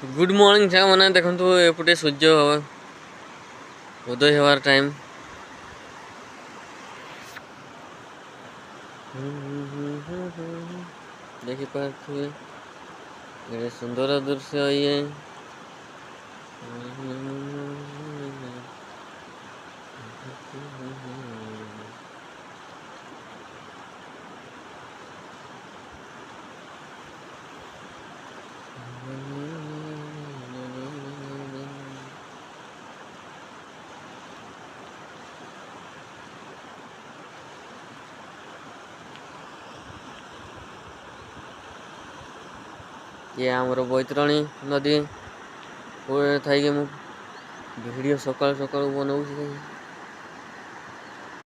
Good morning साग मैंने देखो एपटे सूर्य उदय हबार टाइम देखी पारे सुंदर दृश्य ये ये आमर बैतरणी नदी थी वीडियो सकाल सकाल बनाऊँ।